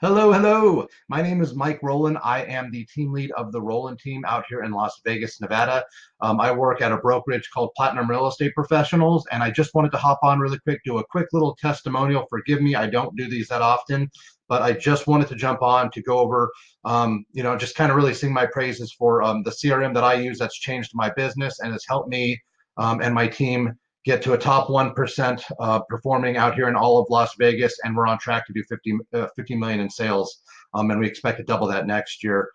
Hello, hello. My name is Mike Roland. I am the team lead of the Roland team out here in Las Vegas, Nevada. I work at a brokerage called Platinum Real Estate Professionals, and I just wanted to hop on really quick, do a quick little testimonial. Forgive me, I don't do these that often, but I just wanted to jump on to go over, just kind of really sing my praises for the CRM that I use that's changed my business and has helped me and my team get to a top 1% performing out here in all of Las Vegas, and we're on track to do 50 million in sales, and we expect to double that next year.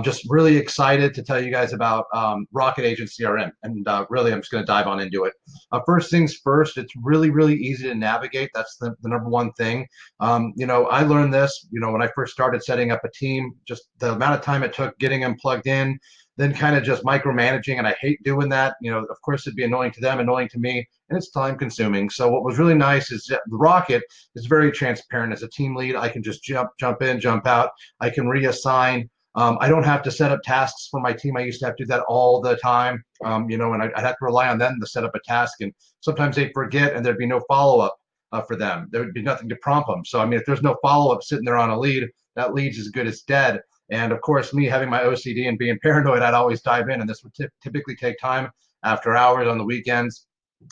Just really excited to tell you guys about Rocket Agent CRM, and really I'm just going to dive on into it. First things first, it's really, really easy to navigate. That's the number one thing. I learned this, when I first started setting up a team, just the amount of time it took getting them plugged in, then kind of just micromanaging, and I hate doing that. Of course, it'd be annoying to them, annoying to me, and it's time consuming. So what was really nice is that the Rocket is very transparent. As a team lead, I can just jump in, jump out. I can reassign. I don't have to set up tasks for my team. I used to have to do that all the time, and I'd have to rely on them to set up a task, and sometimes they'd forget, and there'd be no follow-up for them. There would be nothing to prompt them. So, if there's no follow-up sitting there on a lead, that lead's as good as dead. And of course, me having my OCD and being paranoid, I'd always dive in, and this would typically take time after hours on the weekends.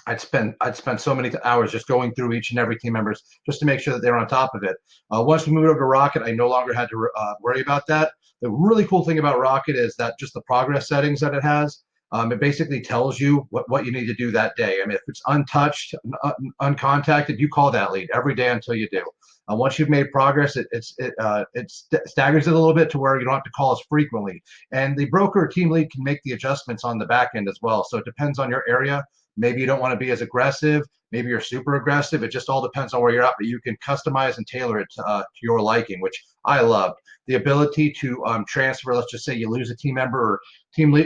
I'd spend so many hours just going through each and every team members just to make sure that they're on top of it. Once we moved over to Rocket, I no longer had to worry about that. The really cool thing about Rocket is that just the progress settings that it has. It basically tells you what you need to do that day. If it's untouched, uncontacted, you call that lead every day until you do. Once you've made progress, it staggers it a little bit to where you don't have to call as frequently. And the broker or team lead can make the adjustments on the back end as well. So it depends on your area. Maybe you don't want to be as aggressive. Maybe you're super aggressive. It just all depends on where you're at, but you can customize and tailor it to your liking, which I loved. The ability to transfer, let's just say you lose a team member,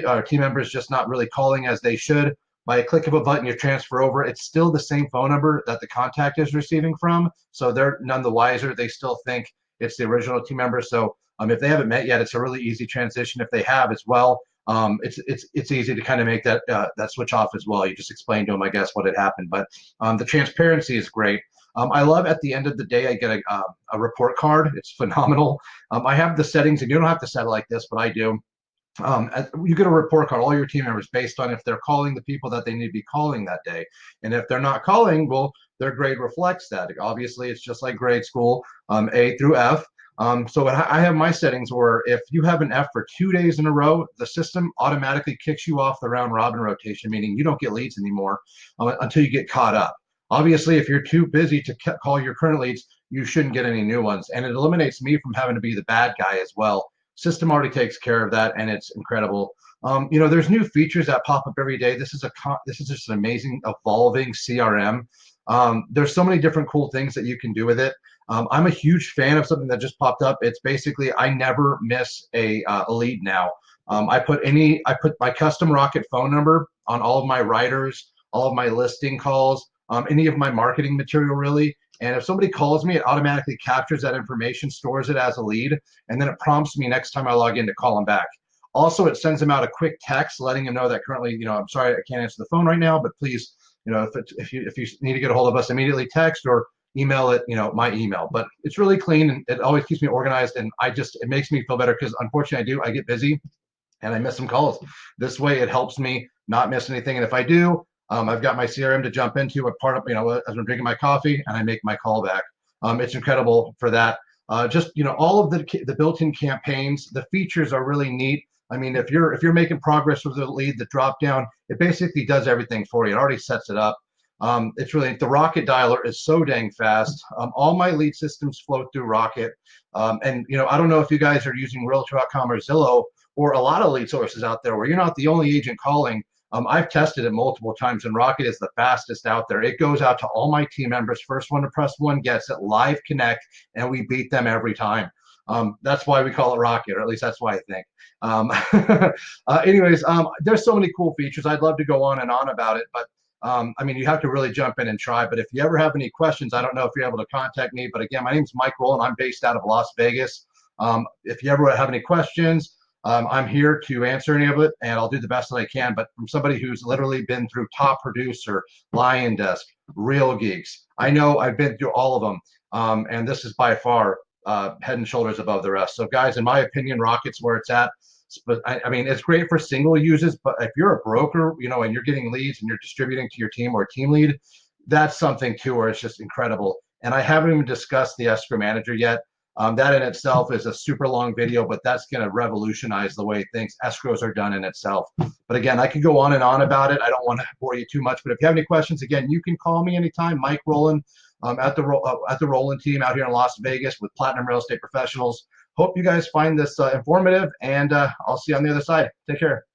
or team member is just not really calling as they should. By a click of a button, you transfer over. It's still the same phone number that the contact is receiving from, so they're none the wiser. They still think it's the original team member. So if they haven't met yet, it's a really easy transition. If they have as well, it's easy to kind of make that switch off as well. You just explain to them, I guess, what had happened. But the transparency is great. I love at the end of the day, I get a report card. It's phenomenal. I have the settings, and you don't have to set it like this, but I do. You get a report card, all your team members, based on if they're calling the people that they need to be calling that day. And if they're not calling, well, their grade reflects that. Obviously, it's just like grade school, A through F. So I have my settings where if you have an F for 2 days in a row, the system automatically kicks you off the round robin rotation, meaning you don't get leads anymore until you get caught up. Obviously, if you're too busy to call your current leads, you shouldn't get any new ones. And it eliminates me from having to be the bad guy as well. System already takes care of that, and it's incredible. There's new features that pop up every day. This is just an amazing evolving CRM. There's so many different cool things that you can do with it. I'm a huge fan of something that just popped up. It's basically I never miss a lead now. I put my custom Rocket phone number on all of my writers, all of my listing calls, any of my marketing material really. And if somebody calls me, it automatically captures that information, stores it as a lead, and then it prompts me next time I log in to call them back. Also, it sends them out a quick text letting them know that currently, I'm sorry, I can't answer the phone right now, but please, if you need to get a hold of us immediately, text or email it, my email. But it's really clean, and it always keeps me organized, and it makes me feel better because unfortunately I get busy and I miss some calls. This way it helps me not miss anything. And if I do, I've got my CRM to jump into a part of, as I'm drinking my coffee, and I make my call back. It's incredible for that. All of the built-in campaigns, the features are really neat. If you're making progress with the lead, the drop down, it basically does everything for you. It already sets it up. It's really, the Rocket dialer is so dang fast. All my lead systems flow through Rocket. I don't know if you guys are using Realtor.com or Zillow or a lot of lead sources out there where you're not the only agent calling. I've tested it multiple times, and Rocket is the fastest out there. It goes out to all my team members. First one to press one gets it, live connect, and we beat them every time. That's why we call it Rocket, or at least that's why I think. There's so many cool features. I'd love to go on and on about it, but you have to really jump in and try. But if you ever have any questions, I don't know if you're able to contact me. But again, my name is Mike Roland. I'm based out of Las Vegas. If you ever have any questions, I'm here to answer any of it, and I'll do the best that I can. But from somebody who's literally been through Top Producer, Lion Desk, Real Geeks, I know I've been through all of them, and this is by far head and shoulders above the rest. So guys, in my opinion, Rocket's where it's at. But I mean, it's great for single users, but if you're a broker, you know, and you're getting leads and you're distributing to your team or team lead, that's something too, where it's just incredible. And I haven't even discussed the escrow manager yet. That in itself is a super long video, but that's going to revolutionize the way things escrows are done in itself. But again, I could go on and on about it. I don't want to bore you too much, but if you have any questions, again, you can call me anytime. Mike Roland at the Roland team out here in Las Vegas with Platinum Real Estate Professionals. Hope you guys find this informative, and I'll see you on the other side. Take care.